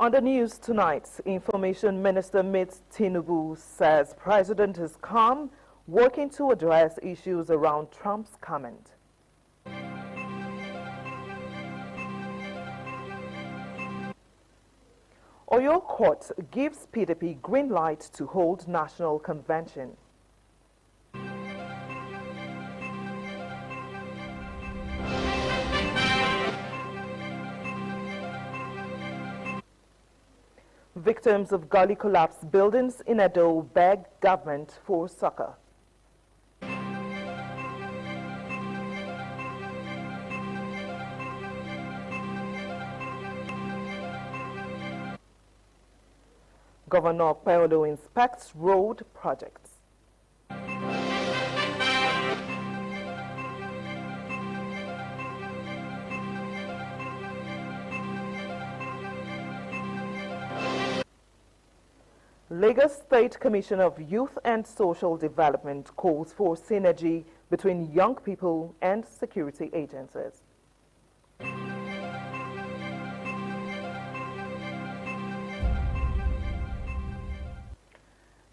On the news tonight, Information Minister Mitt Tinubu says President is calm, working to address issues around Trump's comment. Oyo Court gives PDP green light to hold national convention. Victims of gully collapse buildings in Edo beg government for succor. Governor Paolo inspects road projects. Lagos State Commission of Youth and Social Development calls for synergy between young people and security agencies.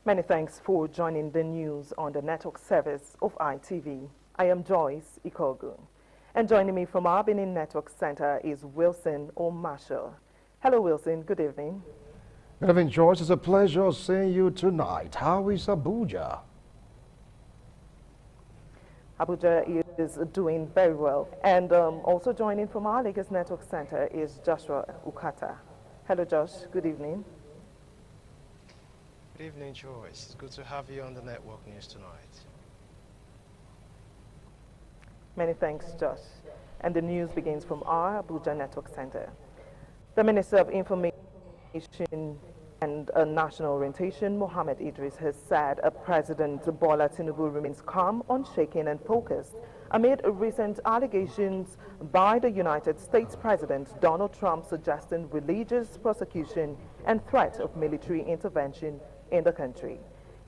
Many thanks for joining the news on the network service of ITV. I am Joyce Ikogu. And joining me from our Benin Network Center is Wilson O'Marshall. Hello, Wilson. Good evening. Good evening, George. It's a pleasure seeing you tonight. How is Abuja? Abuja is doing very well. And also joining from our Lagos Network Center is Joshua Ukata. Hello, Josh. Good evening. Good evening, Joyce. It's good to have you on the network news tonight. Many thanks, Josh. And the news begins from our Abuja Network Center. The Minister of Information and National Orientation, Mohammed Idris, has said President Bola Tinubu remains calm, unshaken and focused amid recent allegations by the United States President Donald Trump suggesting religious persecution and threat of military intervention in the country.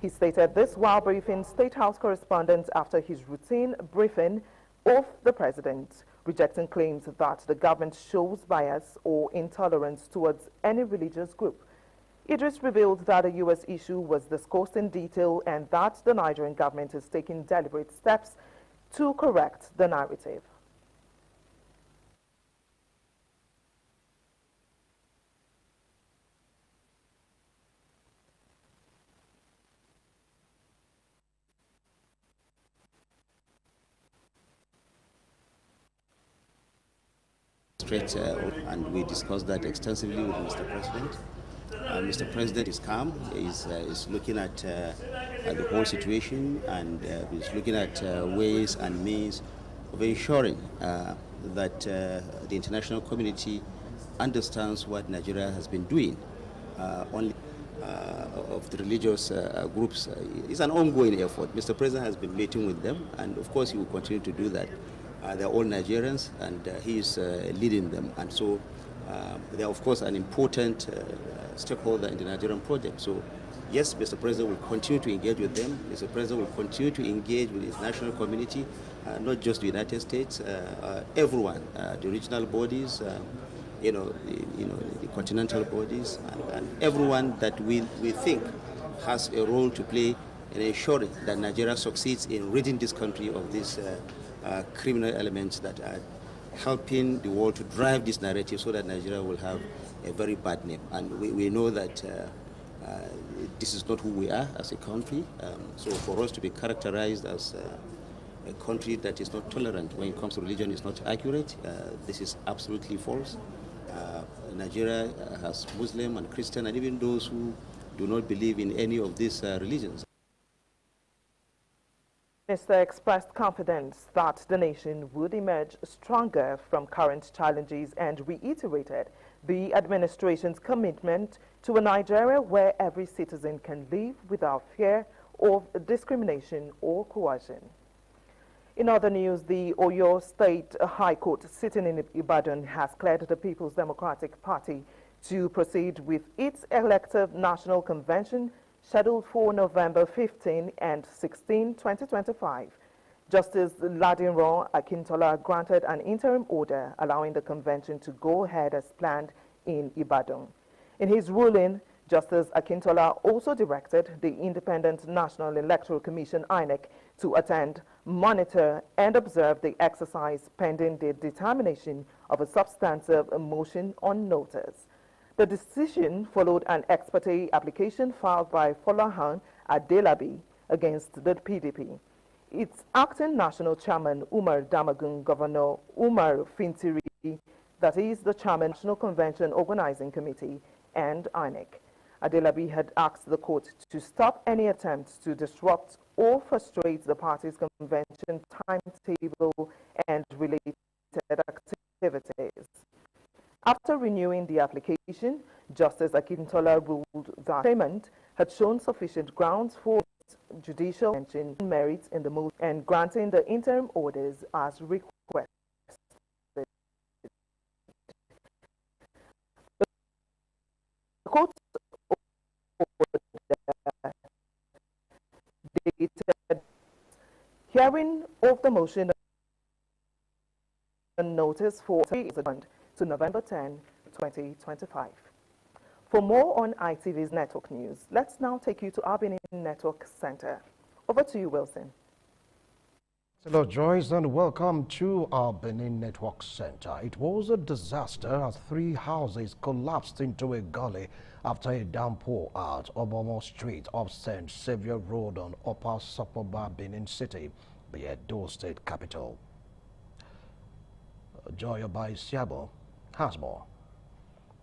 He stated this while briefing State House correspondents after his routine briefing of the president, rejecting claims that the government shows bias or intolerance towards any religious group. Idris revealed that the U.S. issue was discussed in detail and that the Nigerian government is taking deliberate steps to correct the narrative. And we discussed that extensively with Mr. President. Mr. President is calm, is looking at the whole situation, and is looking at ways and means of ensuring that the international community understands what Nigeria has been doing of the religious groups. It's an ongoing effort. Mr. President has been meeting with them, and of course he will continue to do that. They're all Nigerians, and he is leading them. And so they are, of course, an important stakeholder in the Nigerian project. So, yes, Mr. President will continue to engage with them. Mr. President will continue to engage with his national community, not just the United States, everyone, the regional bodies, the continental bodies, and everyone that we think has a role to play in ensuring that Nigeria succeeds in ridding this country of these criminal elements that are helping the world to drive this narrative so that Nigeria will have a very bad name. And we know that this is not who we are as a country. So for us to be characterized as a country that is not tolerant when it comes to religion is not accurate. This is absolutely false. Nigeria has Muslim and Christian and even those who do not believe in any of these religions. The minister expressed confidence that the nation would emerge stronger from current challenges and reiterated the administration's commitment to a Nigeria where every citizen can live without fear of discrimination or coercion. In other news, the Oyo State High Court sitting in Ibadan has cleared the People's Democratic Party to proceed with its elective national convention scheduled for November 15 and 16, 2025. Justice Ladinro Akintola granted an interim order allowing the convention to go ahead as planned in Ibadan. In his ruling, Justice Akintola also directed the Independent National Electoral Commission (INEC) to attend, monitor, and observe the exercise pending the determination of a substantive motion on notice. The decision followed an ex parte application filed by Folahan Adelabi against the PDP. Its acting national chairman, Umar Damagun, Governor Umar Fintiri, that is the chairman of the National Convention Organizing Committee, and INEC. Adelabi had asked the court to stop any attempts to disrupt or frustrate the party's convention timetable and related activities. After renewing the application, Justice Akintola ruled that payment had shown sufficient grounds for judicial mention merits in the motion and granting the interim orders as requested. The court dated hearing of the motion and notice for to November 10, 2025. For more on ITV's network news, let's now take you to our Benin Network Center. Over to you, Wilson. Hello, Joyce, and welcome to our Benin Network Center. It was a disaster as 3 houses collapsed into a gully after a downpour at Obomo Street off St. Xavier Road on Upper Sopoba, Benin City, the Edo State capital. Joy Obaisiabo has more.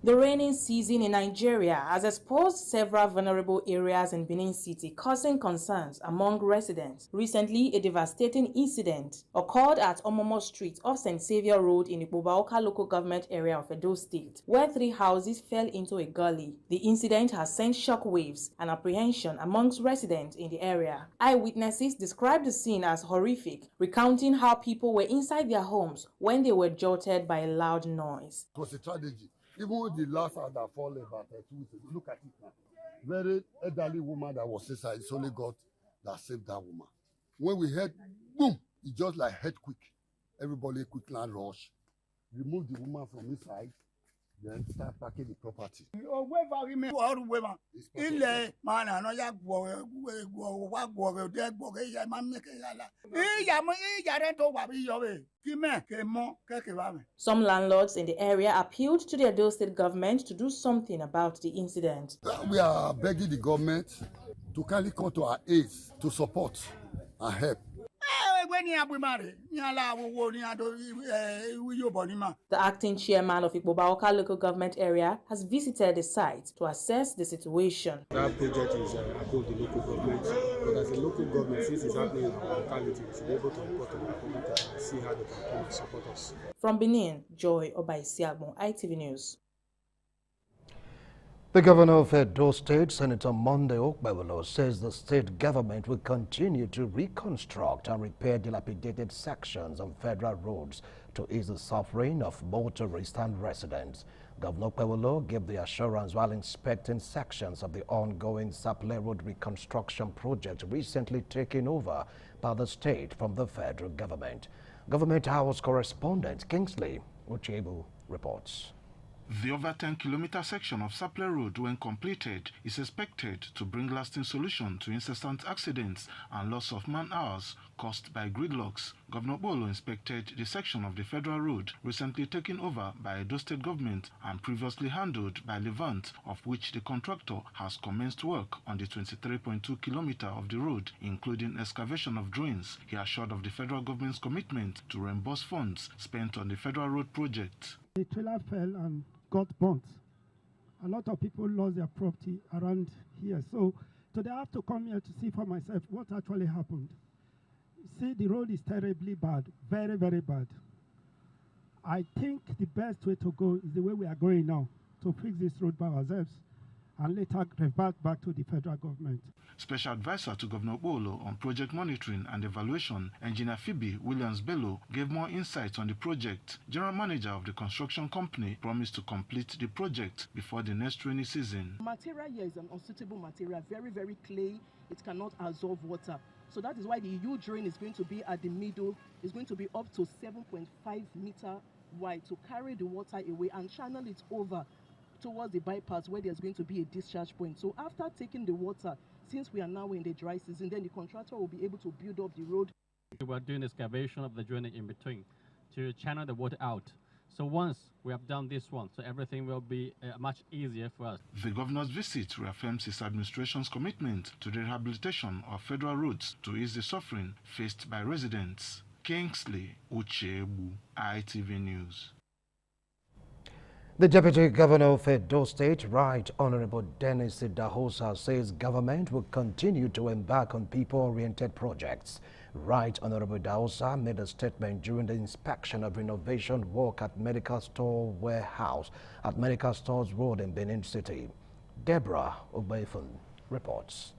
The rainy season in Nigeria has exposed several vulnerable areas in Benin City, causing concerns among residents. Recently, a devastating incident occurred at Omomo Street off St. Xavier Road in the Ipobaoka local government area of Edo State, where 3 houses fell into a gully. The incident has sent shockwaves and apprehension amongst residents in the area. Eyewitnesses described the scene as horrific, recounting how people were inside their homes when they were jolted by a loud noise. It was a tragedy. Even the last house that fell about 2 weeks ago, look at it now. Very elderly woman that was inside, it's only God that saved that woman. When we heard boom, it just like earthquake. Everybody quickly rush, remove the woman from inside, then start packing the property. Some landlords in the area appealed to the Edo State government to do something about the incident. We are begging the government to kindly come to our aid, to support and help. The acting chairman of Ipobaoka local government area has visited the site to assess the situation. That project is above the local government, but as a local government, since it's happening in our locality, we should be able to report to the public and see how they can support us. From Benin, Joy Obaisiagbon, ITV News. The governor of Edo State, Senator Monday Okpebolo, says the state government will continue to reconstruct and repair dilapidated sections of federal roads to ease the suffering of motorists and residents. Governor Okpebolo gave the assurance while inspecting sections of the ongoing Sapele Road reconstruction project recently taken over by the state from the federal government. Government House correspondent Kingsley Uchebu reports. The over 10-kilometer section of Sapele Road, when completed, is expected to bring lasting solution to incessant accidents and loss of man-hours caused by gridlocks. Governor Bolo inspected the section of the federal road recently taken over by Edo State government and previously handled by Levant, of which the contractor has commenced work on the 23.2 kilometer of the road, including excavation of drains. He assured of the federal government's commitment to reimburse funds spent on the federal road project. The trailer fell and got burnt. A lot of people lost their property around here. So today I have to come here to see for myself what actually happened. See, the road is terribly bad, very, very bad. I think the best way to go is the way we are going now, to fix this road by ourselves and later revert back to the federal government. Special advisor to Governor Bolo on project monitoring and evaluation, Engineer Phoebe Williams-Bello, gave more insights on the project. General manager of the construction company promised to complete the project before the next rainy season. Material here is an unsuitable material, very, very clay. It cannot absorb water. So that is why the U drain is going to be at the middle. It's going to be up to 7.5 meter wide to carry the water away and channel it over towards the bypass where there's going to be a discharge point. So after taking the water, since we are now in the dry season, then the contractor will be able to build up the road. We are doing excavation of the drainage in between to channel the water out. So once we have done this one, so everything will be much easier for us. The governor's visit reaffirms his administration's commitment to the rehabilitation of federal roads to ease the suffering faced by residents. Kingsley Uchebu, ITV News. The Deputy Governor of Edo State, Right Honorable Dennis Idahosa, says government will continue to embark on people-oriented projects. Right Honorable Idahosa made a statement during the inspection of renovation work at Medical Store Warehouse at Medical Stores Road in Benin City. Deborah Obeifun reports.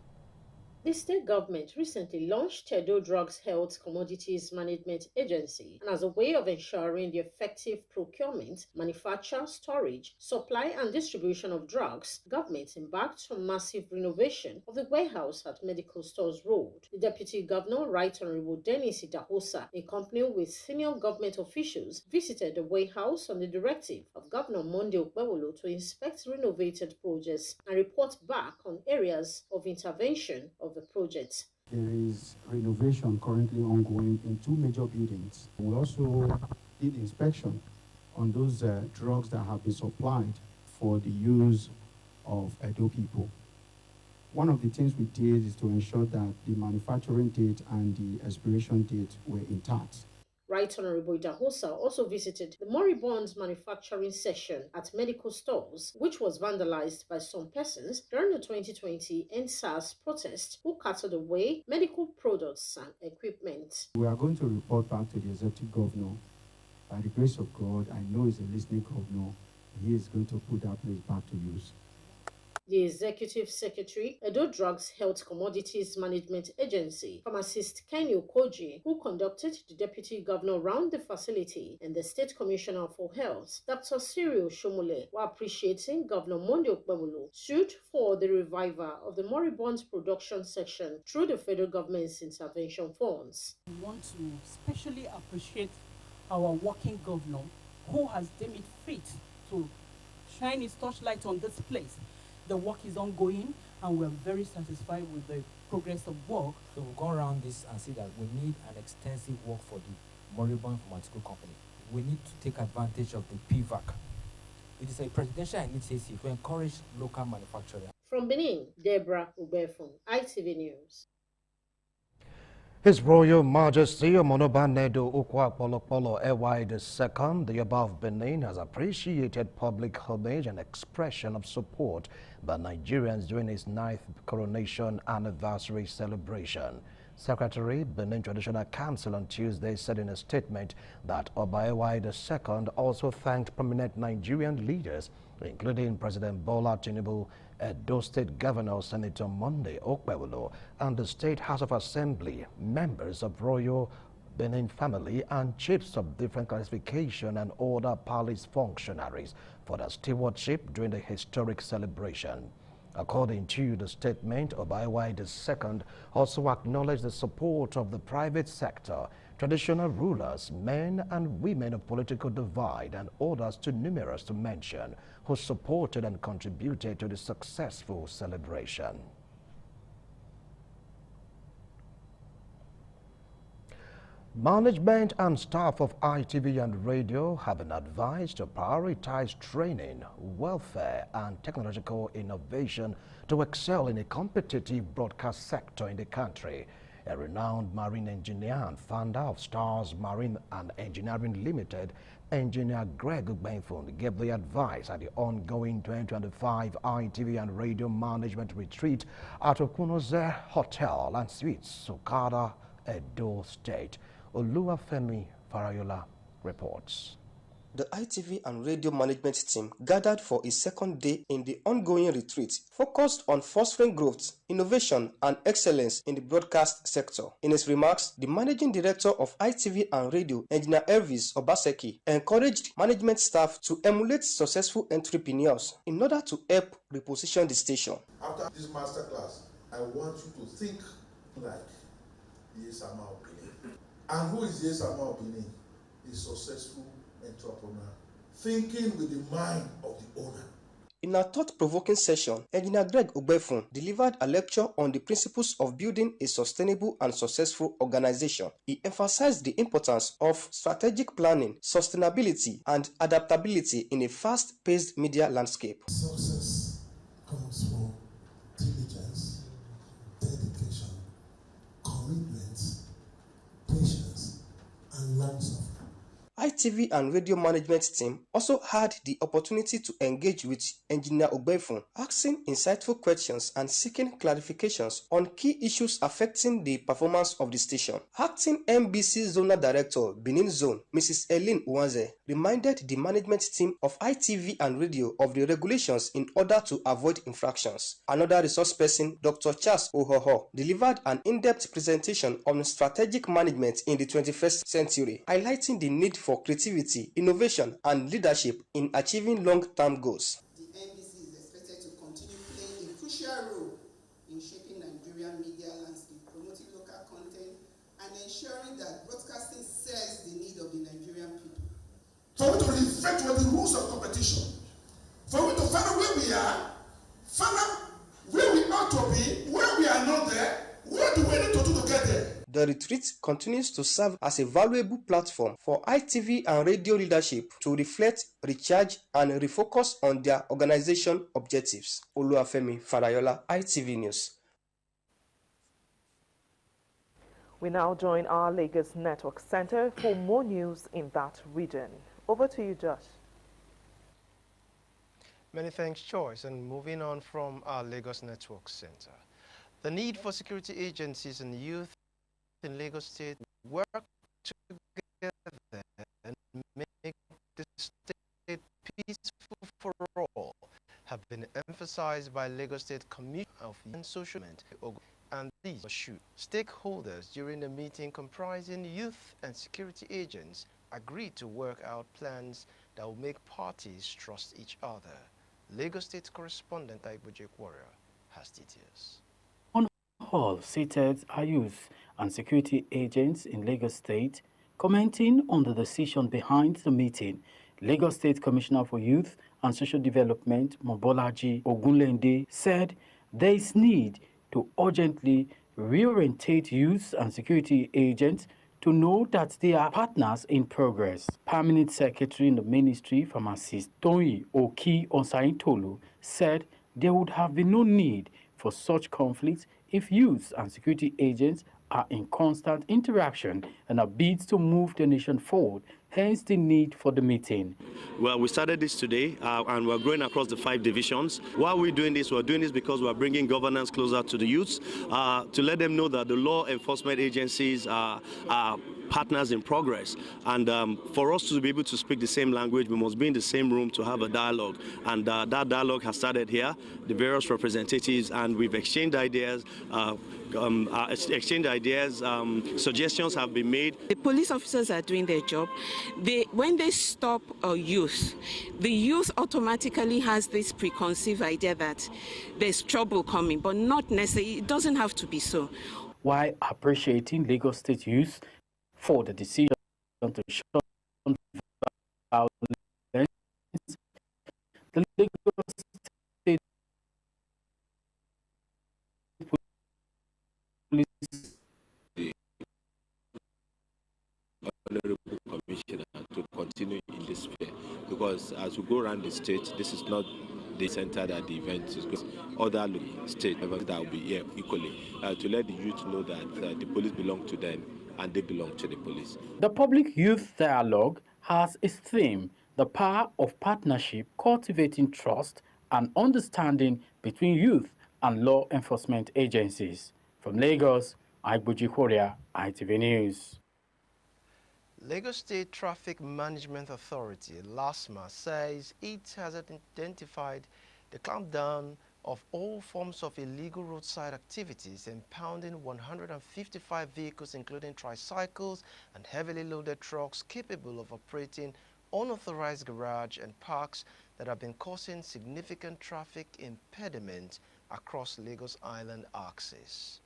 The state government recently launched Edo Drugs Health Commodities Management Agency, and as a way of ensuring the effective procurement, manufacture, storage, supply and distribution of drugs, government embarked on massive renovation of the warehouse at Medical Stores Road. The Deputy Governor, Right Honorable Dennis Idahosa, in company with senior government officials, visited the warehouse on the directive of Governor Monday Okpebholo to inspect renovated projects and report back on areas of intervention of the project. There is renovation currently ongoing in 2 major buildings. We also did inspection on those drugs that have been supplied for the use of Edo people. One of the things we did is to ensure that the manufacturing date and the expiration date were intact. Right Honorable Idahosa also visited the Moribund's manufacturing section at Medical Stores, which was vandalized by some persons during the 2020 NSAS protest who carted away medical products and equipment. We are going to report back to the Executive Governor. By the grace of God, I know he's a listening governor. He is going to put that place back to use. The Executive Secretary, Edo Drugs Health Commodities Management Agency, Pharmacist Kenny Okoji, who conducted the Deputy Governor round the facility, and the State Commissioner for Health, Dr. Cyril Shomole, were appreciating Governor Monday Okpebholo sued for the revival of the Moribund's production section through the federal government's intervention funds. We want to especially appreciate our working governor who has deemed it fit to shine his torchlight on this place. The work is ongoing, and we're very satisfied with the progress of work. So we'll go around this and see that we need an extensive work for the Moribund Pharmaceutical Company. We need to take advantage of the PVAC. It is a presidential initiative to encourage local manufacturing. From Benin, Deborah Ubefun, ITV News. His Royal Majesty Omonoba Nedo Ukwa-Polokpolo Ewa II, the Oba of Benin, has appreciated public homage and expression of support by Nigerians during his 9th coronation anniversary celebration. Secretary, Benin Traditional Council on Tuesday said in a statement that Oba Ewa II also thanked prominent Nigerian leaders, including President Bola Tinubu, Edo State Governor Senator Monday Okpebholo, and the State House of Assembly, members of Royal Benin family, and chiefs of different classification and other palace functionaries for their stewardship during the historic celebration. According to the statement, Oba Ewa II also acknowledged the support of the private sector, traditional rulers, men and women of political divide, and others too numerous to mention, who supported and contributed to the successful celebration. Management and staff of ITV and radio have been advised to prioritize training, welfare, and technological innovation to excel in a competitive broadcast sector in the country. A renowned marine engineer and founder of Stars Marine and Engineering Limited, Engineer Greg Benfund, gave the advice at the ongoing 2025 ITV and Radio Management Retreat at Okunoze Hotel and Suites, Okada, Edo State. Oluwafemi Farayola reports. The ITV and radio management team gathered for a second day in the ongoing retreat focused on fostering growth, innovation, and excellence in the broadcast sector. In his remarks, the managing director of ITV and radio, Engineer Elvis Obaseki, encouraged management staff to emulate successful entrepreneurs in order to help reposition the station. After this masterclass, I want you to think like Yesama Obini. And who is Yesama Obini? A successful entrepreneur, thinking with the mind of the owner. In a thought-provoking session, Engineer Greg Ogbefun delivered a lecture on the principles of building a sustainable and successful organization. He emphasized the importance of strategic planning, sustainability, and adaptability in a fast-paced media landscape. Success comes from diligence, dedication, commitment, patience, and long-suffering. ITV and radio management team also had the opportunity to engage with Engineer Ogbefun, asking insightful questions and seeking clarifications on key issues affecting the performance of the station. Acting NBC Zonal Director, Benin Zone, Mrs. Eileen Uwanze, reminded the management team of ITV and radio of the regulations in order to avoid infractions. Another resource person, Dr. Charles Ohoho, delivered an in-depth presentation on strategic management in the 21st century, highlighting the need for creativity, innovation, and leadership in achieving long-term goals. The NBC is expected to continue playing a crucial role in shaping Nigerian media landscape, promoting local content, and ensuring that broadcasting serves the need of the Nigerian people. For we to reflect with the rules of competition, for we to find out where we are, find out where we ought to be, where we are not there, what do we need to do to get there? The retreat continues to serve as a valuable platform for ITV and radio leadership to reflect, recharge, and refocus on their organization objectives. Oluwafemi Farayola, ITV News. We now join our Lagos Network Center for more news in that region. Over to you, Josh. Many thanks, Joyce. And moving on from our Lagos Network Center, the need for security agencies and youth in Lagos State work together and make the state peaceful for all have been emphasized by Lagos State Commission of Youth and Social Development, and these stakeholders during the meeting comprising youth and security agents agreed to work out plans that will make parties trust each other. Lagos State correspondent Aibuji Warrior has details. Hall seated our youth and security agents in Lagos State. Commenting on the decision behind the meeting, Lagos State Commissioner for Youth and Social Development, Mobolaji Ogunlende, said there is need to urgently reorientate youth and security agents to know that they are partners in progress. Permanent Secretary in the Ministry, Pharmacist Toyi Oki Osaintolu, said there would have been no need for such conflicts if youth and security agents are in constant interaction and are bids to move the nation forward, hence the need for the meeting. Well, we started this today and we're growing across the 5 divisions. Why are we doing this? We're doing this because we're bringing governance closer to the youths, to let them know that the law enforcement agencies are partners in progress. And for us to be able to speak the same language, we must be in the same room to have a dialogue. And that dialogue has started here, the various representatives, and we've exchanged ideas. Suggestions have been made. The police officers are doing their job. When they stop a youth, the youth automatically has this preconceived idea that there's trouble coming, but not necessarily. It doesn't have to be so. While appreciating Lagos State youth for the decision to shut down violence, the Lagos State Police Honorable Commissioner to continue in this sphere, because as we go around the state, this is not the center that the event is going. Other state that will be here equally to let the youth know that the police belong to them and they belong to the police. The Public Youth Dialogue has its theme, the power of partnership, cultivating trust and understanding between youth and law enforcement agencies. From Lagos, Aibuji Korea, ITV News. Lagos State Traffic Management Authority, LASMA, says it has identified the clampdown of all forms of illegal roadside activities, impounding 155 vehicles, including tricycles and heavily loaded trucks capable of operating unauthorized garage and parks that have been causing significant traffic impediment across Lagos Island axis.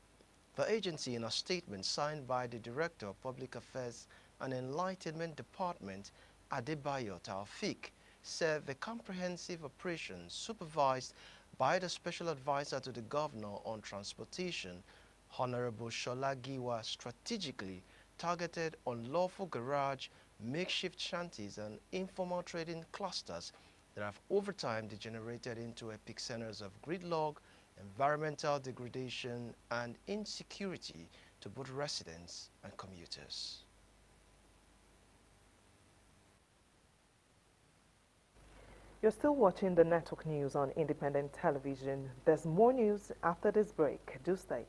The agency, in a statement signed by the Director of Public Affairs and Enlightenment Department, Adebayo Taufik, said the comprehensive operation supervised by the Special Advisor to the Governor on Transportation, Honorable Shola Giwa, strategically targeted unlawful garage, makeshift shanties and informal trading clusters that have over time degenerated into epic centers of gridlock, environmental degradation and insecurity to both residents and commuters. You're still watching the network news on Independent Television. There's more news after this break. Do stay.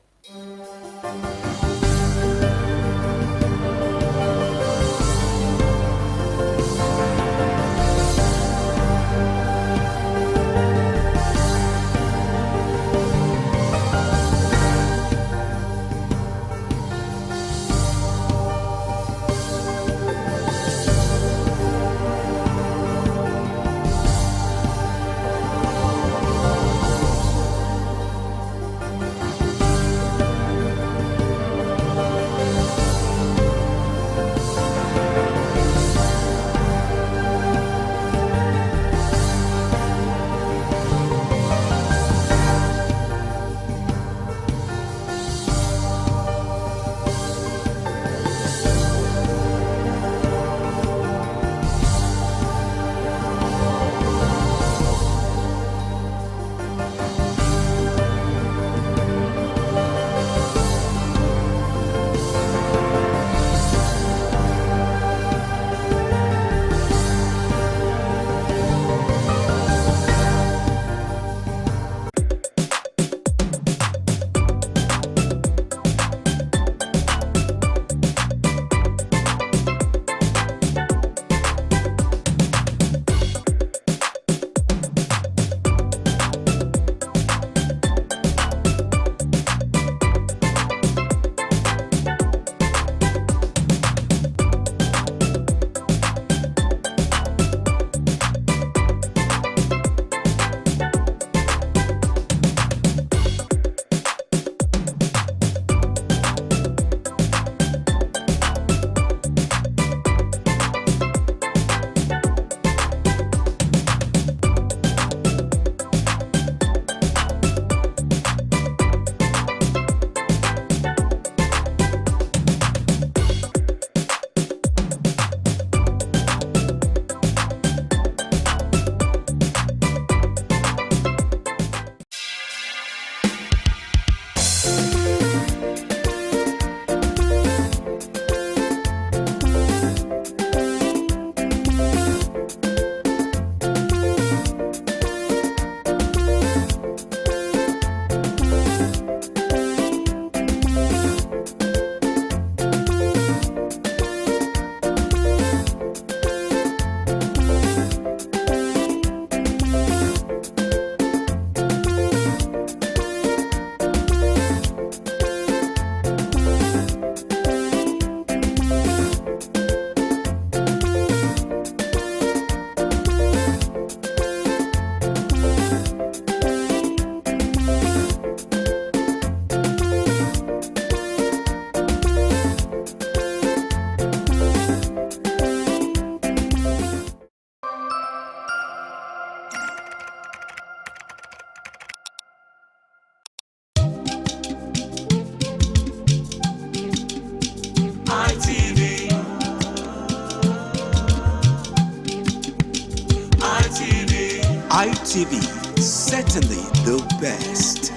ITV, certainly the best.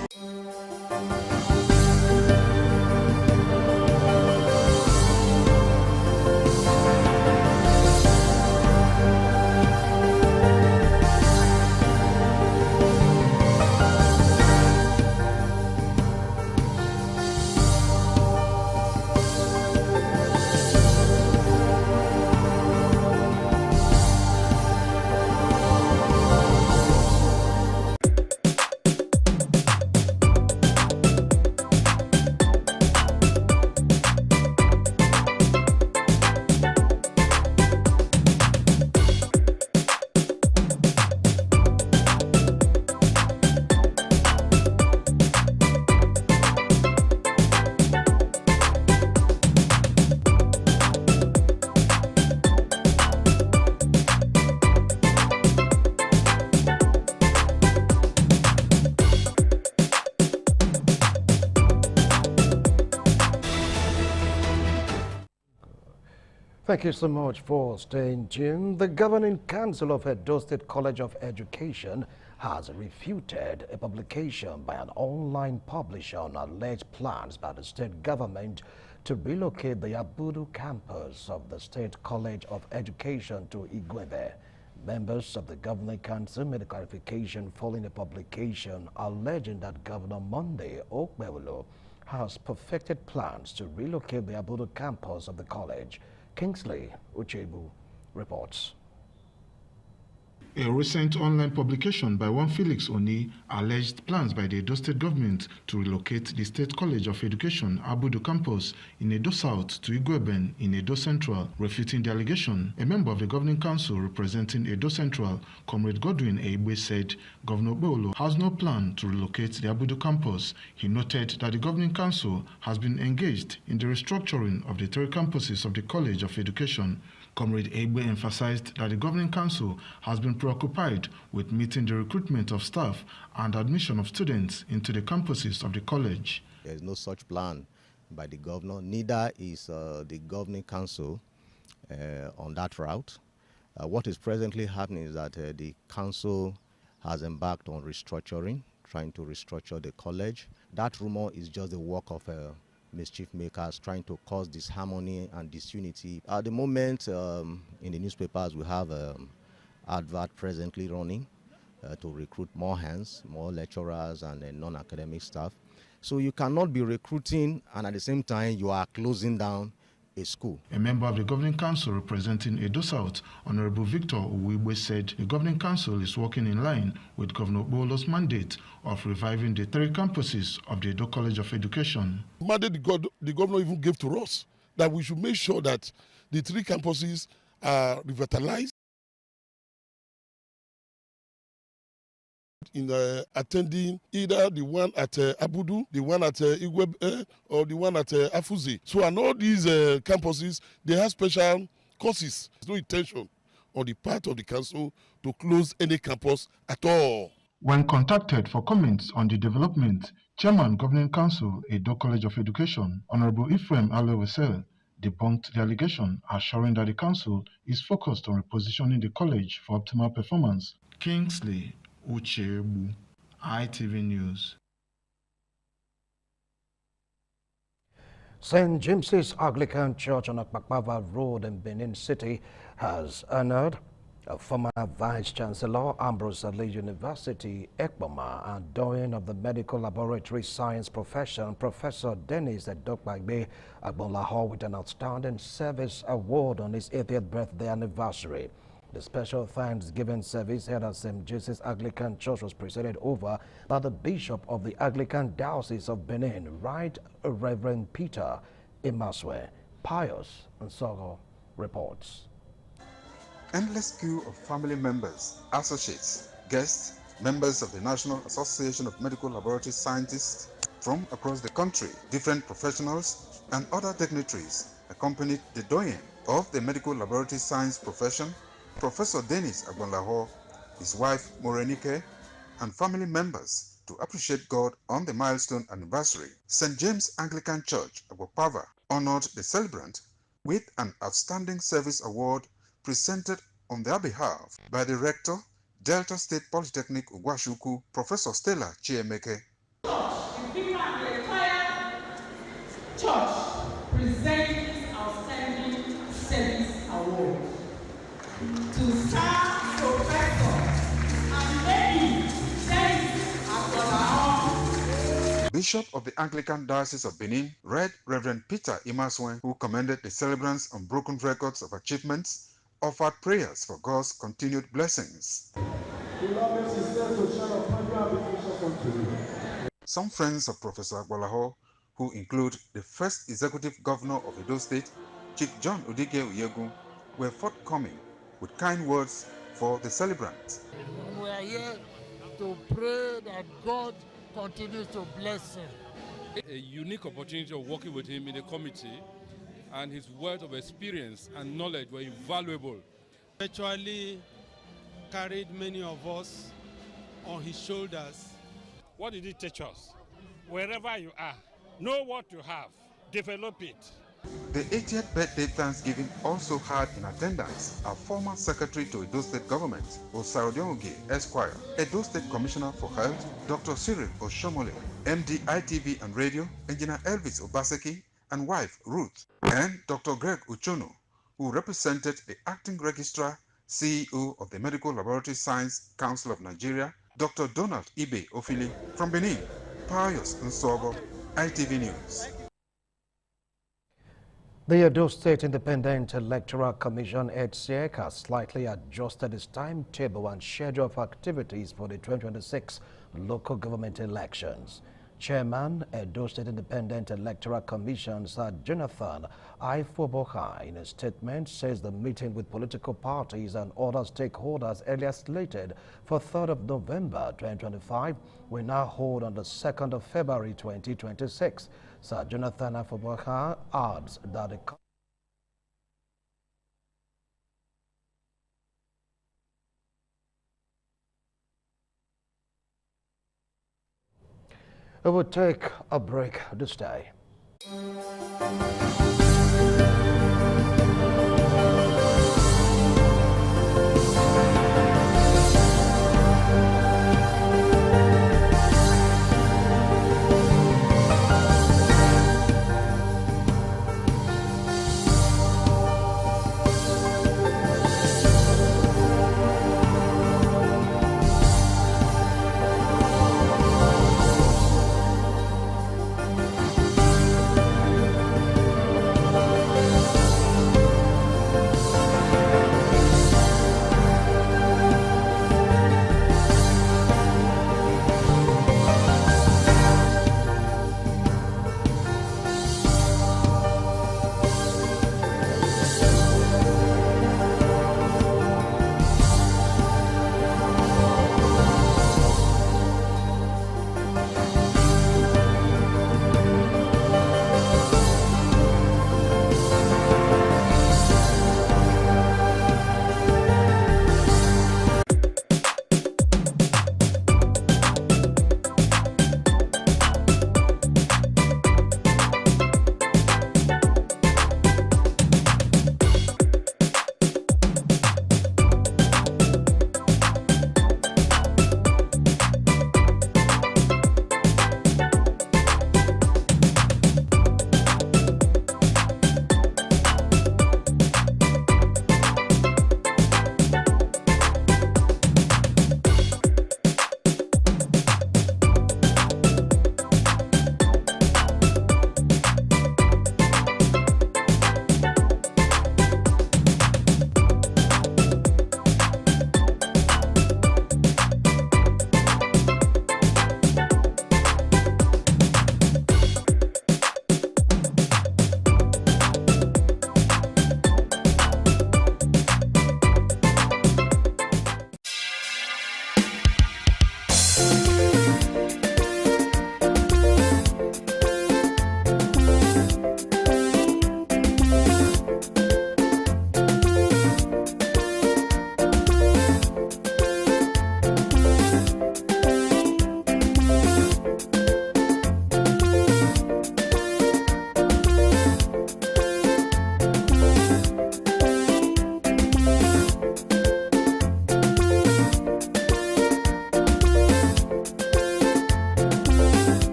Thank you so much for staying tuned. The Governing Council of Edo State College of Education has refuted a publication by an online publisher on alleged plans by the state government to relocate the Abudu campus of the State College of Education to Igwebe. Members of the Governing Council made a clarification following a publication alleging that Governor Monday Okpebholo has perfected plans to relocate the Abudu campus of the college. Kingsley Uchebu reports. A recent online publication by one Felix Oni alleged plans by the Edo State government to relocate the State College of Education Abudu campus in Edo South to Igweben in Edo Central. Refuting the allegation, a member of the Governing Council representing Edo Central, Comrade Godwin Aigbe, said Governor Okpebholo has no plan to relocate the Abudu campus. He noted that the Governing Council has been engaged in the restructuring of the 3 campuses of the College of Education. Comrade Aigbe emphasized that the Governing Council has been preoccupied with meeting the recruitment of staff and admission of students into the campuses of the college. There is no such plan by the governor, neither is the Governing Council on that route. What is presently happening is that the council has embarked on restructuring, trying to restructure the college. That rumor is just the work of mischief makers trying to cause disharmony and disunity. At the moment, in the newspapers, we have advert presently running to recruit more hands, more lecturers and non-academic staff. So you cannot be recruiting and at the same time you are closing down a school. A member of the Governing Council representing Edo South, Honorable Victor Uwigwe, said the Governing Council is working in line with Governor Okpebholo's mandate of reviving the 3 campuses of the Edo College of Education. The mandate the governor even gave to us that we should make sure that the 3 campuses are revitalized in attending either the one at Abudu, the one at Igwebe, or the one at Afuze. So on all these campuses, they have special courses. There's no intention on the part of the council to close any campus at all. When contacted for comments on the development, Chairman Governing Council, Edo College of Education, Honorable Ephraim Alewesel, debunked the allegation, assuring that the council is focused on repositioning the college for optimal performance. Kingsley Uchebu, ITV News. St. James's Anglican Church on Akpakpava Road in Benin City has honored former Vice-Chancellor Ambrose Ali University, Ekpoma, and Doyen of the Medical Laboratory Science profession, Professor Dennis Edokpagbe Agbonlahor, with an Outstanding Service Award on his 80th birthday anniversary. The special Thanksgiving service held at St. Joseph's Anglican Church was presided over by the Bishop of the Anglican Diocese of Benin, Right Reverend Peter Imaswe. Pius Nsoro reports. Endless queue of family members, associates, guests, members of the National Association of Medical Laboratory Scientists from across the country, different professionals, and other dignitaries accompanied the doyen of the Medical Laboratory Science profession, Professor Dennis Agbonlahor, his wife Morenike, and family members to appreciate God on the milestone anniversary. St. James Anglican Church, Agwapava, honored the celebrant with an Outstanding Service Award presented on their behalf by the Rector, Delta State Polytechnic Ugwashuku, Professor Stella Chiemeke. The entire church presents this Outstanding Service Award to Sir Professor and Lady Dennis Agbonlahor. Bishop of the Anglican Diocese of Benin, Right Reverend Peter Imaswe, who commended the celebrants on broken records of achievements, offered prayers for God's continued blessings. Some friends of Professor Agbonlahor, who include the first executive governor of Edo State, Chief John Udige Uyegu, were forthcoming with kind words for the celebrant. We are here to pray that God continues to bless him. A unique opportunity of working with him in the committee, and his words of experience and knowledge were invaluable. Actually carried many of us on his shoulders. What did he teach us? Wherever you are, know what you have, develop it. The 80th birthday Thanksgiving also had in attendance our former Secretary to Edo State Government, Osaodionge Esquire, Edo State Commissioner for Health, Dr. Cyril Oshomole, MD ITV and Radio, Engineer Elvis Obaseki, and wife Ruth, and Dr. Greg Uchono, who represented the Acting Registrar, CEO of the Medical Laboratory Science Council of Nigeria, Dr. Donald Ibe Ofili. From Benin, Pius Nsogo, ITV News. The Edo State Independent Electoral Commission, EDSEC, has slightly adjusted its timetable and schedule of activities for the 2026 local government elections. Chairman, Edo State Independent Electoral Commission, Sir Jonathan Ifoboha, in a statement, says the meeting with political parties and other stakeholders earlier slated for 3rd of November 2025 will now hold on the 2nd of February 2026. Sir Jonathan Ifoboha adds that the We will take a break this day.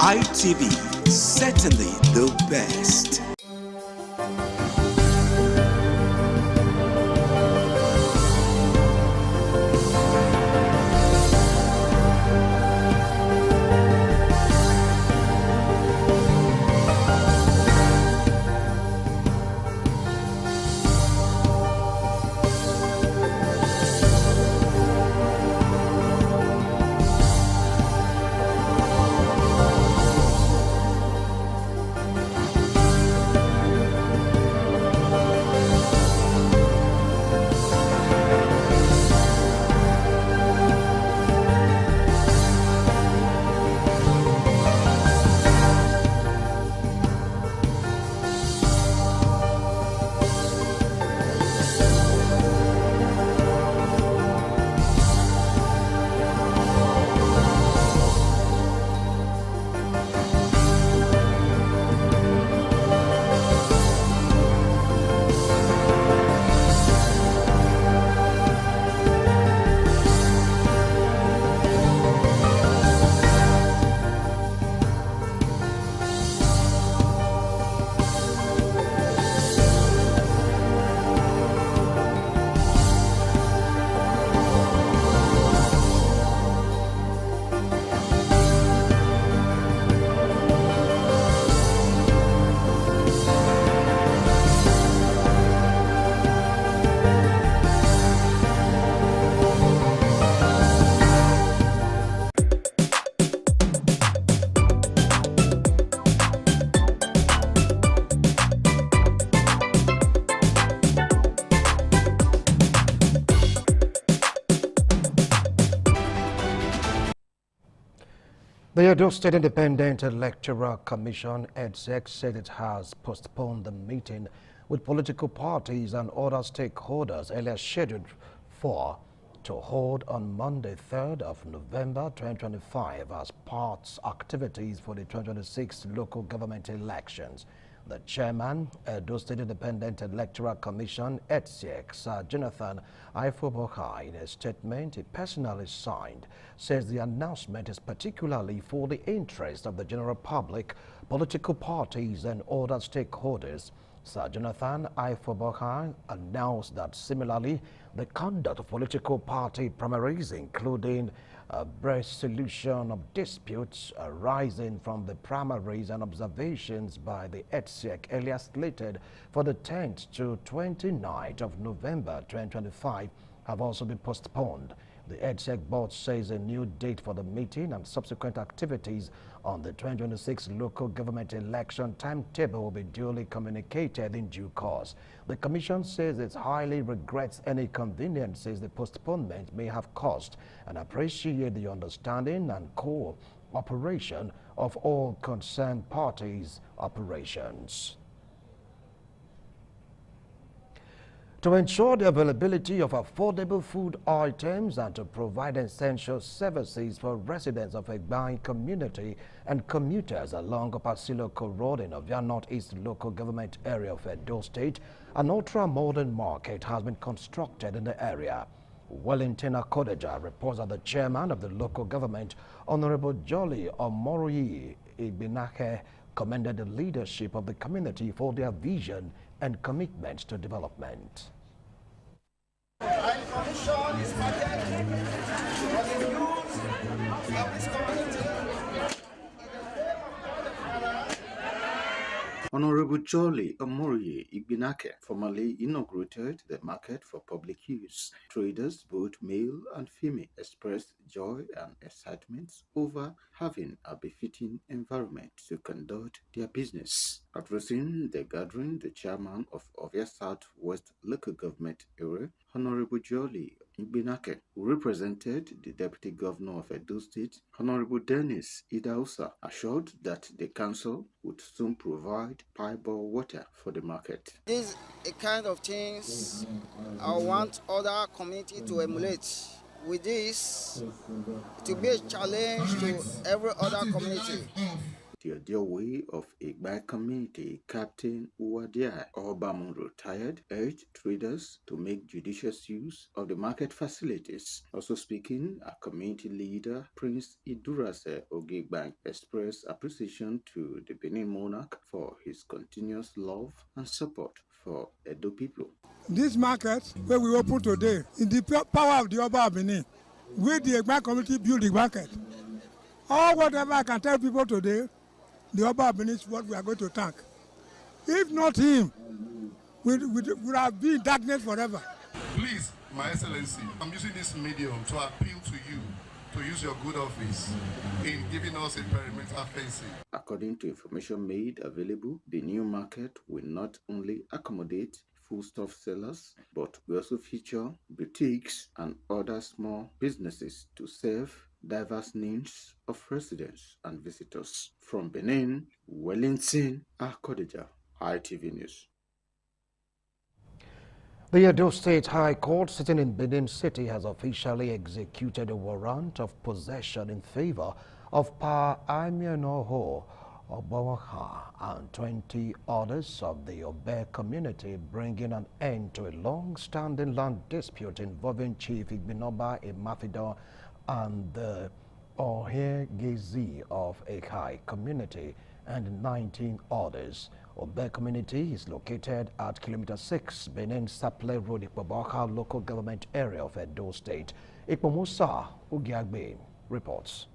ITV, certainly the best. The Edo State Independent Electoral Commission, EDSEC, said it has postponed the meeting with political parties and other stakeholders earlier scheduled to hold on Monday, 3rd of November 2025 as part activities for the 2026 local government elections. The chairman, Edo State Independent Electoral Commission, EDSEC, Sir Jonathan Ifoboka, in a statement he personally signed, says the announcement is particularly for the interest of the general public, political parties and other stakeholders. Sir Jonathan Ifoboka announced that similarly, the conduct of political party primaries, including resolution of disputes arising from the primaries and observations by the EDSEC earlier slated for the 10th to 29th of November 2025 have also been postponed. The EDSEC board says a new date for the meeting and subsequent activities on the 2026 local government election timetable will be duly communicated in due course. The Commission says it highly regrets any inconveniences the postponement may have caused and appreciate the understanding and cooperation of all concerned parties' operations. To ensure the availability of affordable food items and to provide essential services for residents of Egbai community and commuters along Opasiloko Road in Ovia Northeast local government area of Edo State, an ultra-modern market has been constructed in the area. Wellington Akodeja reports that the chairman of the local government, Honorable Jolly Omoroyi Igbinake, commended the leadership of the community for their vision and commitment to development. Our information is marketed for the use of this community. Honorable Jolly Omoroyi Igbinake formally inaugurated the market for public use. Traders, both male and female, expressed joy and excitement over having a befitting environment to conduct their business. Addressing the gathering, the chairman of Ovia Southwest Local Government Area, Honorable Jolly Igbinake, who represented the Deputy Governor of Edo State, Honorable Dennis Idausa, assured that the council would soon provide pipe-bore water for the market. This is a kind of things I want other community to emulate. With this, it will be a challenge to every other community. The Odiaway of Egbai community, Captain Uwadia Obamun retired, urged traders to make judicious use of the market facilities. Also speaking, a community leader, Prince Idurase Ogegbank, expressed appreciation to the Benin monarch for his continuous love and support for Edo people. This market where we open today, in the power of the Oba of Benin, we the Egbai community build the market. Or whatever I can tell people today, the Oba of Benin is what we are going to thank. If not him, we would have been in darkness forever. Please, My Excellency, I'm using this medium to appeal to you to use your good office in giving us a perimeter fencing. According to information made available, the new market will not only accommodate foodstuff sellers, but will also feature boutiques and other small businesses to serve diverse needs of residents and visitors. From Benin, Wellington Akodeja, ITV News. The Edo State High Court sitting in Benin City has officially executed a warrant of possession in favor of Pa Amianoho Obawaka and 20 others of the Obe community, bringing an end to a long-standing land dispute involving Chief Igbinoba Emafidon and the Ohegezi of Ekai community and 19 others. Obe community is located at Kilometer 6, Benin Saple Road, Ikpoboka local government area of Edo State. Ikpomusa Ugiagbe reports.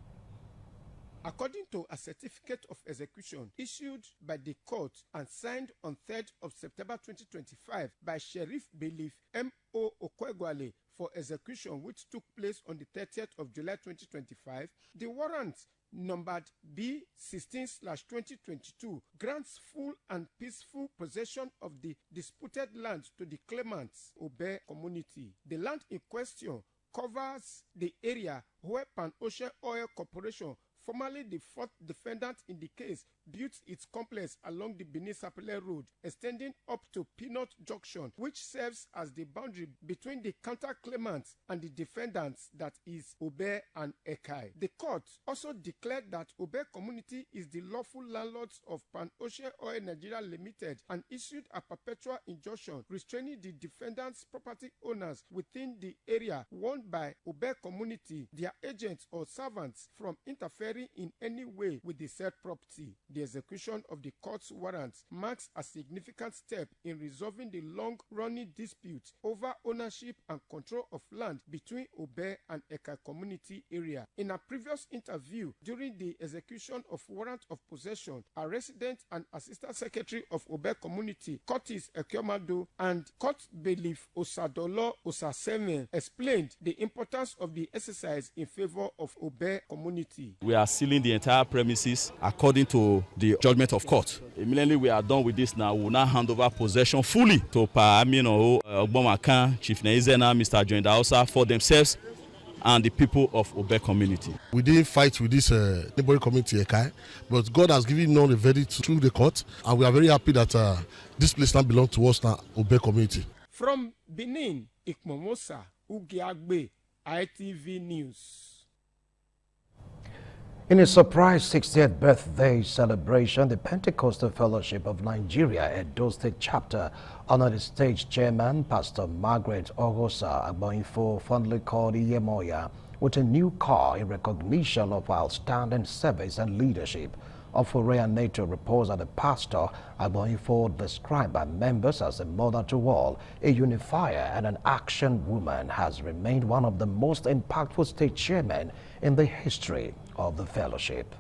According to a certificate of execution issued by the court and signed on 3rd of September 2025 by Sheriff Bailiff M.O. Okwegwale for execution, which took place on the 30th of July 2025, the warrant numbered B16/2022 grants full and peaceful possession of the disputed land to the claimants Obe community. The land in question covers the area where Pan Ocean Oil Corporation formerly the fourth defendant in the case, built its complex along the Benin-Sapele Road, extending up to Peanut Junction, which serves as the boundary between the counter-claimants and the defendants, that is, Obe and Ekai. The court also declared that Obe community is the lawful landlords of Pan Ocean Oil Nigeria Limited and issued a perpetual injunction restraining the defendants' property owners within the area owned by Obe community, their agents or servants, from interfering in any way with the said property. The execution of the court's warrants marks a significant step in resolving the long-running dispute over ownership and control of land between Obe and Eka community area. In a previous interview during the execution of warrant of possession, a resident and assistant secretary of Obe community, Curtis Ekiomado, and court bailiff Osadolo Osaseme explained the importance of the exercise in favor of Obe community. We are sealing the entire premises according to the judgment of court. Immediately we are done with this now, we will now hand over possession fully to Pa Amino Ogbomakan, Chief Neizena, Mr. Joinda Hausa for themselves and the people of Obe community. We didn't fight with this neighboring community, Ekai, but God has given us a verdict through the court, and we are very happy that this place now belongs to us now, Obe community. From Benin, Ikmomosa, Ugiagbe, ITV News. In a surprise 60th birthday celebration, the Pentecostal Fellowship of Nigeria Edo State Chapter honored the stage chairman, Pastor Margaret Ogosa Agboinfo, fondly called Iyemoya, with a new car in recognition of outstanding service and leadership. Ofure Nature reports that the pastor Agboinfo, described by members as a mother to all, a unifier and an action woman, has remained one of the most impactful state chairmen in the history of the fellowship.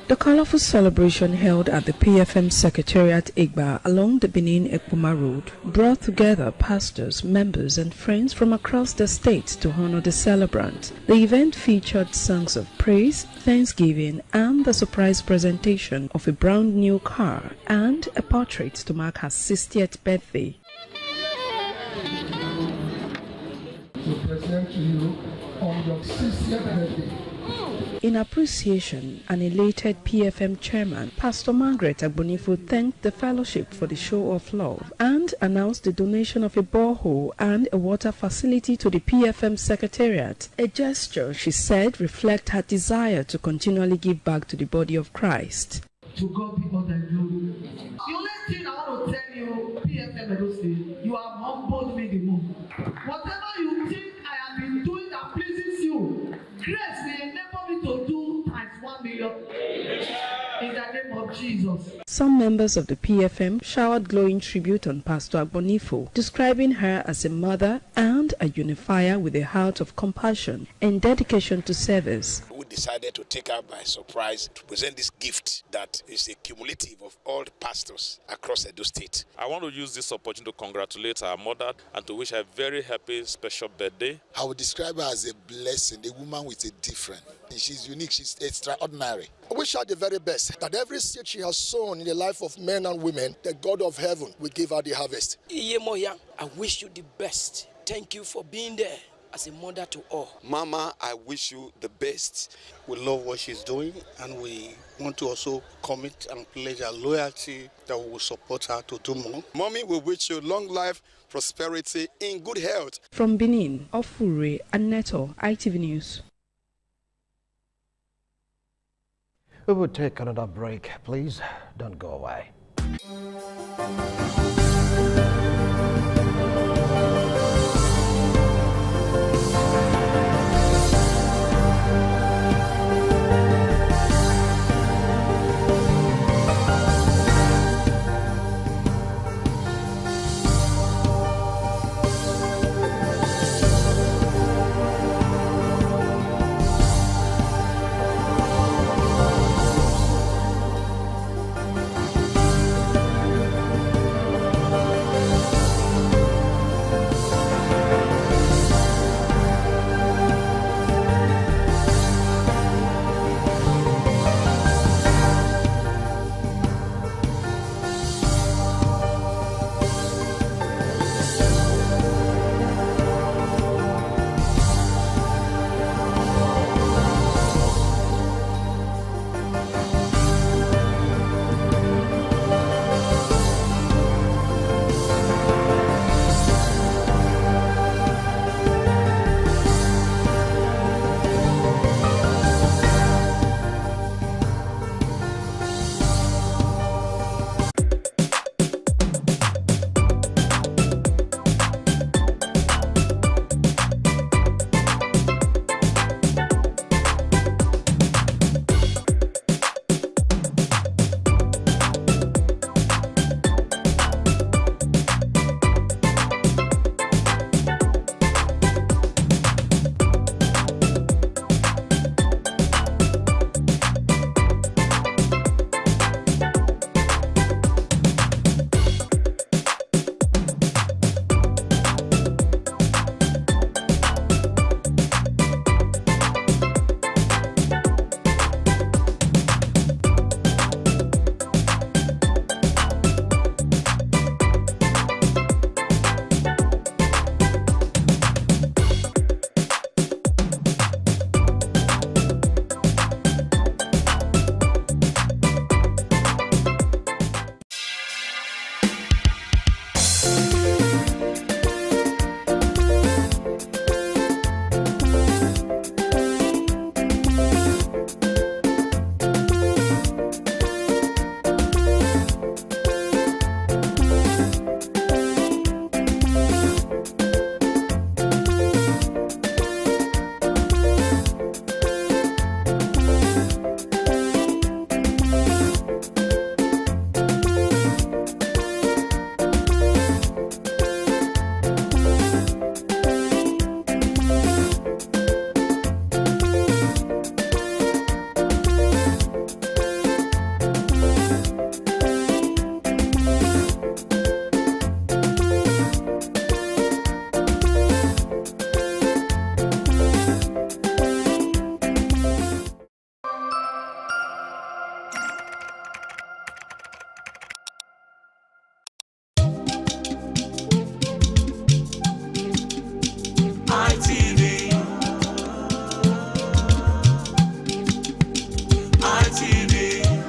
The colorful celebration held at the PFM Secretariat Igba along the Benin-Ekpoma Road brought together pastors, members and friends from across the state to honor the celebrant. The event featured songs of praise, thanksgiving and the surprise presentation of a brand new car and a portrait to mark her 60th birthday. To present to you on your 60th birthday. In appreciation, an elated PFM chairman, Pastor Margaret Agboinfo, thanked the fellowship for the show of love and announced the donation of a borehole and a water facility to the PFM Secretariat, a gesture she said reflects her desire to continually give back to the body of Christ. To God be all the glory. The only thing I want to tell you, PFM Edo State, you have humbled me the most. Whatever you think I have been doing that pleases you, grace may enable me to do times 1 million. In the name of Jesus. Some members of the PFM showered glowing tribute on Pastor Agboinfo, describing her as a mother and a unifier with a heart of compassion and dedication to service. We decided to take her by surprise to present this gift that is a cumulative of all the pastors across Edo State. I want to use this opportunity to congratulate our mother and to wish her a very happy special birthday. I would describe her as a blessing, a woman with a different. She's unique, she's extraordinary. I wish her the very best, that every seed she has sown in the life of men and women, the God of heaven will give her the harvest. Iyemoya, I wish you the best. Thank you for being there as a mother to all. Mama, I wish you the best. We love what she's doing, and we want to also commit and pledge our loyalty that we will support her to do more. Mommy, we wish you long life, prosperity, in good health. From Benin, Ofure Neto, ITV News. We will take another break. Please don't go away.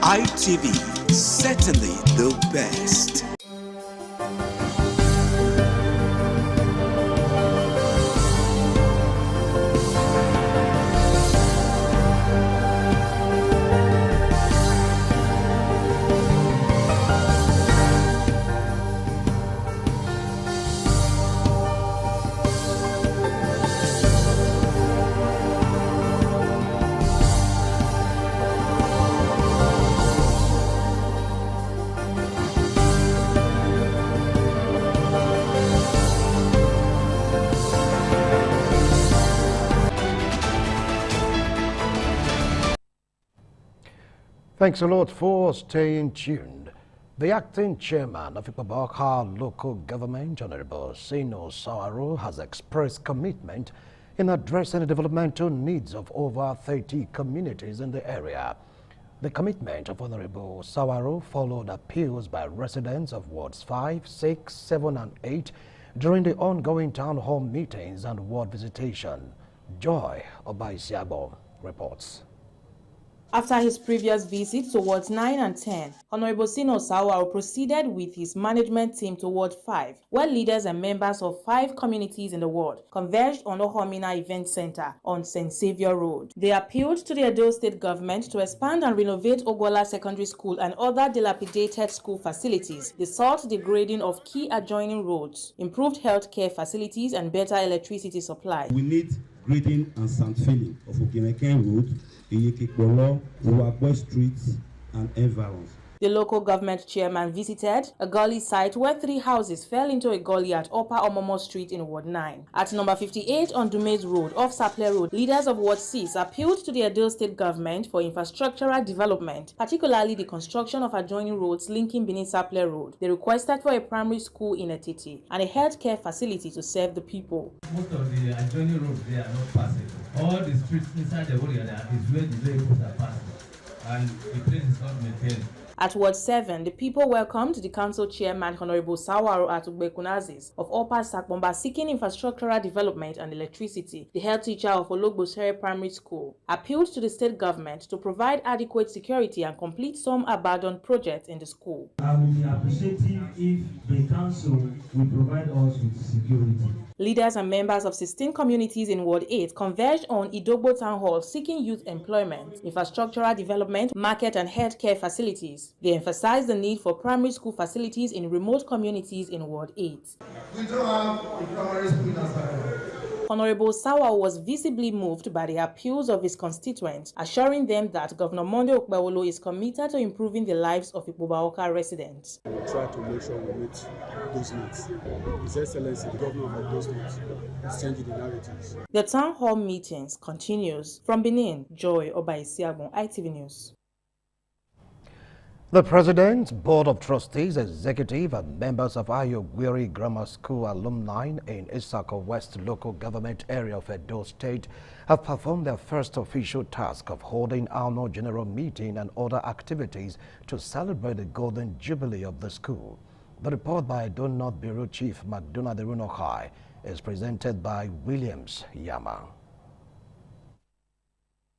ITV, certainly the best. Thanks a lot for staying tuned. The acting chairman of Ikpabawka local government, Honorable Sino Sawaro, has expressed commitment in addressing the developmental needs of over 30 communities in the area. The commitment of Honorable Sawaro followed appeals by residents of wards 5, 6, 7 and 8 during the ongoing town hall meetings and ward visitation. Joy Obaisiabo reports. After his previous visit to wards 9 and 10, Honorable Sino Sawaro proceeded with his management team to Ward 5, where leaders and members of 5 communities in the ward converged on Ohomina Event Center on St. Xavier Road. They appealed to the Edo State government to expand and renovate Ogwola Secondary School and other dilapidated school facilities, the salt degrading of key adjoining roads, improved healthcare facilities, and better electricity supply. We need grading and sand filling of Ogeneken Road, Iyekekpolo, Uwakwe Streets, and environs. The local government chairman visited a gully site where 3 houses fell into a gully at Upper Omomo Street in Ward 9. At number 58 on Dumais Road, off Saple Road, leaders of Ward 6 appealed to the Edo State government for infrastructural development, particularly the construction of adjoining roads linking Benin Saple Road. They requested for a primary school in Etiti and a healthcare facility to serve the people. Most of the adjoining roads there are not passable. All the streets inside the area is where the vehicles are passing, and the place is not maintained. At Ward 7, the people welcomed the council chairman Honorable Sawaro Atugbekunazis of Upper Sakbomba seeking infrastructural development and electricity. The head teacher of Ologbosere Primary School appealed to the state government to provide adequate security and complete some abandoned projects in the school. I would be appreciative if the council will provide us with security. Leaders and members of 16 communities in Ward 8 converged on Idogbo Town Hall seeking youth employment, infrastructural development, market and healthcare facilities. They emphasized the need for primary school facilities in remote communities in Ward 8. We don't have a primary school in Asaka. Honorable Sawa was visibly moved by the appeals of his constituents, assuring them that Governor Monday Okpebholo is committed to improving the lives of Ikpabawka residents. We will try to make sure we meet those needs. His Excellency, the Governor of those needs, is changing the narratives. The town hall meetings continues. From Benin, Joy Obaisiagbon, ITV News. The President, Board of Trustees, Executive, and members of Ayogwiri Grammar School alumni in Isako West local government area of Edo State have performed their first official task of holding annual general meeting and other activities to celebrate the Golden Jubilee of the school. The report by Edo North Bureau Chief McDonald Erunokai is presented by Williams Yama.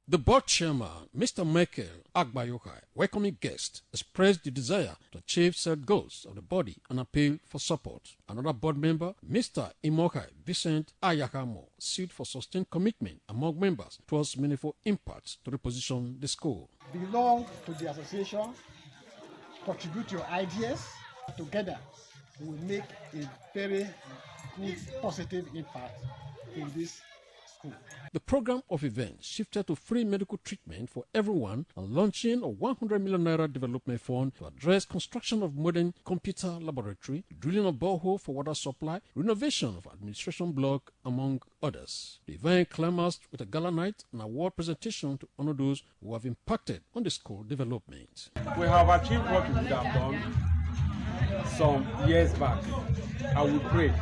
The board chairman, Mr. Michael Agbayokai, welcoming guests, expressed the desire to achieve set goals of the body and appeal for support. Another board member, Mr. Imokai Vincent Ayakamo, sued for sustained commitment among members towards meaningful impacts to reposition the school. Belong to the association, contribute your ideas. Together, we will make a very good, positive impact in this school. The program of events shifted to free medical treatment for everyone and launching a 100 million naira development fund to address construction of modern computer laboratory, drilling of borehole for water supply, renovation of administration block, among others. The event climaxed with a gala night and award presentation to honor those who have impacted on the school development. We have achieved what we could have done some years back, and we pray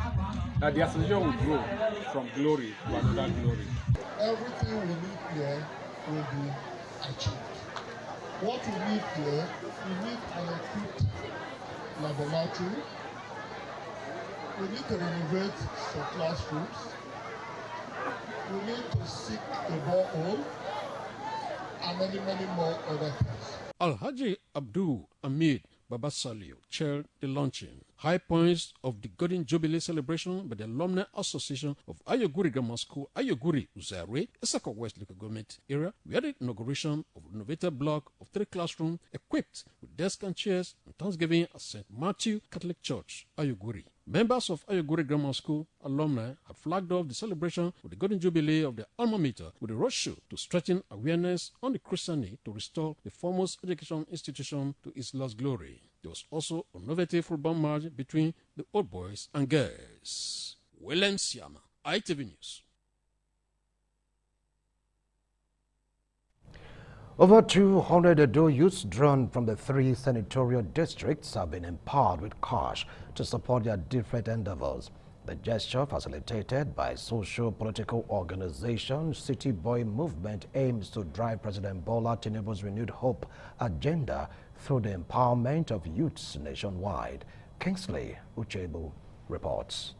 that the association will grow from glory to another glory. Everything we need here will be achieved. What we need here, we need an equipped laboratory. We need to renovate some classrooms. We need to seek a borehole and many more other things. Alhaji Abdul Hamid Babasalio chaired the launching. High points of the Golden Jubilee celebration by the Alumni Association of Ayoguri Grammar School, Ayoguri, Uzare, Esako West Local Government Area, we had the inauguration of a renovated block of 3 classrooms equipped with desks and chairs and Thanksgiving at St. Matthew Catholic Church, Ayoguri. Members of Ayoguri Grammar School alumni have flagged off the celebration of the Golden Jubilee of the alma mater with a roadshow to strengthen awareness on the Christian need to restore the foremost education institution to its lost glory. There was also an innovative football match between the old boys and girls. William Siama, ITV News. Over 200 Edo youths drawn from the 3 senatorial districts have been empowered with cash to support their different endeavors. The gesture, facilitated by socio-political organization City Boy Movement, aims to drive President Bola Tinubu's renewed hope agenda through the empowerment of youths nationwide. Kingsley Uchebu reports.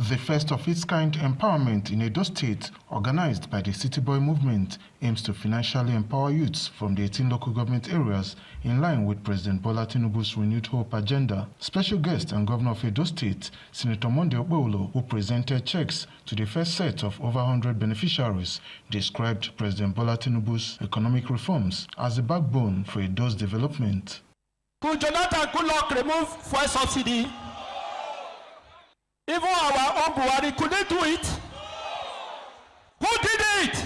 The first of its kind empowerment in Edo State, organized by the City Boy Movement, aims to financially empower youths from the 18 local government areas in line with President Bola Tinubu's renewed hope agenda. Special guest and Governor of Edo State, Senator Monday Okpebholo, who presented checks to the first set of over 100 beneficiaries, described President Bola Tinubu's economic reforms as the backbone for Edo's development. Could Jonathan Goodluck remove fuel subsidy? Even our own Buhari, could they do it? Who did it?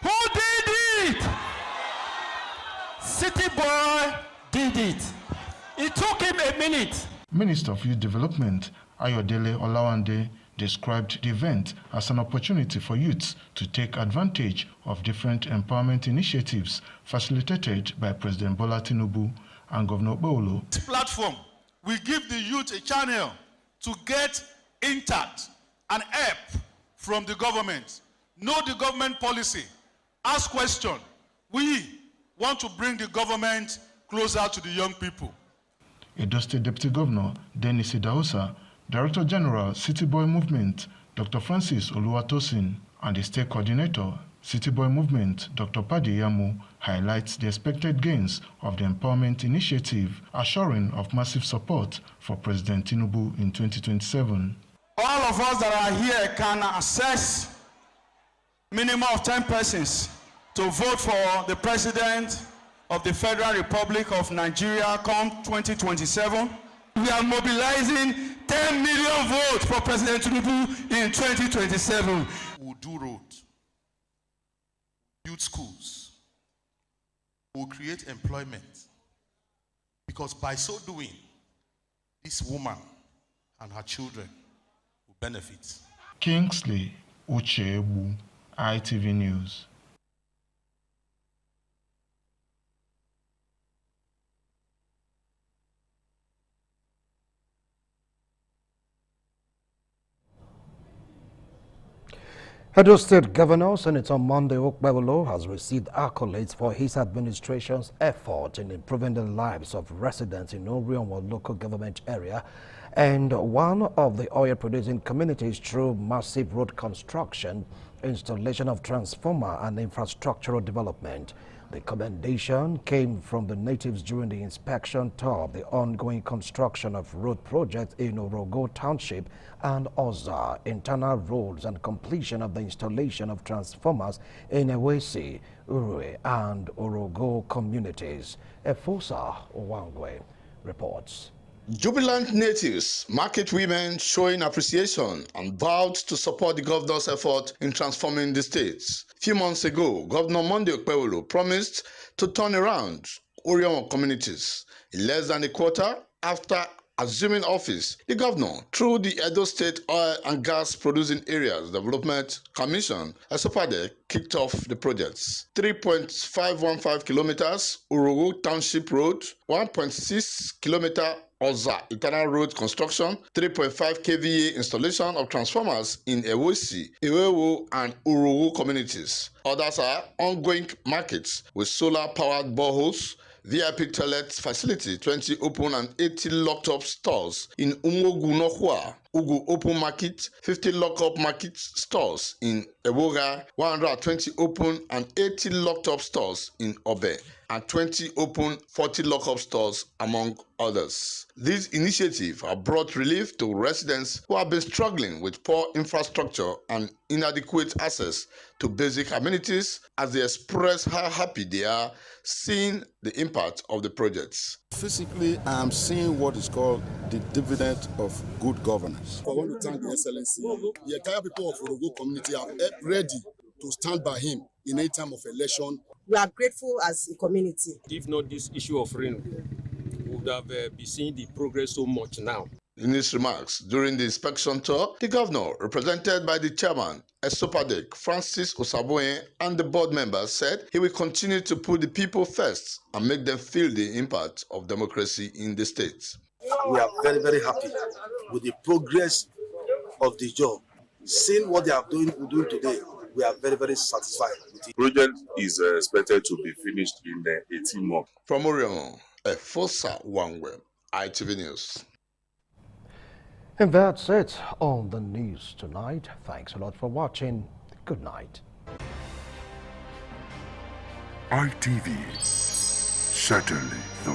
Who did it? City Boy did it. It took him a minute. Minister of Youth Development, Ayodele Olawande, described the event as an opportunity for youths to take advantage of different empowerment initiatives facilitated by President Bola Tinubu and Governor Okpebholo. This platform will give the youth a channel to get intact and help from the government. Know the government policy. Ask questions. We want to bring the government closer to the young people. Edo State Deputy Governor Dennis Idahosa, Director General City Boy Movement Dr. Francis Oluwatosin, and the State Coordinator City Boy Movement, Dr. Padi Yamu, highlights the expected gains of the empowerment initiative, assuring of massive support for President Tinubu in 2027. All of us that are here can access minimum of 10 persons to vote for the President of the Federal Republic of Nigeria come 2027. We are mobilizing 10 million votes for President Tinubu in 2027. We'll do road, build schools, we'll create employment, because by so doing, this woman and her children will benefit. Kingsley Uchebu, ITV News. Edo State Governor Senator Monday Okpebholo has received accolades for his administration's effort in improving the lives of residents in Orionwa local government area and one of the oil-producing communities through massive road construction, installation of transformer and infrastructural development. The commendation came from the natives during the inspection tour of the ongoing construction of road projects in Orogo Township and Oza, internal roads, and completion of the installation of transformers in Ewesi, Urue, and Orogo communities. Efosa Owangwe reports. Jubilant natives, market women showing appreciation and vowed to support the governor's effort in transforming the states. A few months ago, Governor Monday Okpebholo promised to turn around Orionwa communities. In less than a quarter after assuming office, the governor, through the Edo State Oil and Gas Producing Areas Development Commission, ESOPADE, kicked off the projects. 3.515 kilometers Orogo Township Road, 1.6 kilometer Oza internal road construction, 3.5 kVA installation of transformers in Ewesi, Iwewo, and Orogo communities. Others are ongoing markets with solar-powered boreholes, VIP toilet facility, 20 open and 80 locked-up stores in Umogu Nohua, Ugu Open Market, 50 lock-up market stores in Ewora, 120 open and 80 locked-up stores in Obe, and 20 open, 40 lock-up stores, among others. These initiatives have brought relief to residents who have been struggling with poor infrastructure and inadequate access to basic amenities, as they express how happy they are seeing the impact of the projects. Physically, I am seeing what is called the dividend of good governance. I want to thank the Excellency. The entire people of Orogo community are ready to stand by him in a time of election. We are grateful as a community. If not this issue of rain, we would have been seeing the progress so much now. In his remarks during the inspection tour, the governor, represented by the chairman, Esopadek, Francis Osaboe, and the board members, said he will continue to put the people first and make them feel the impact of democracy in the state. We are very, very happy with the progress of the job. Seeing what they are doing today, we are very, very satisfied with it. The project is expected to be finished in 18 months. From Orion, Efosa Wangwe, ITV News. And that's it on the news tonight. Thanks a lot for watching. Good night. ITV, certainly the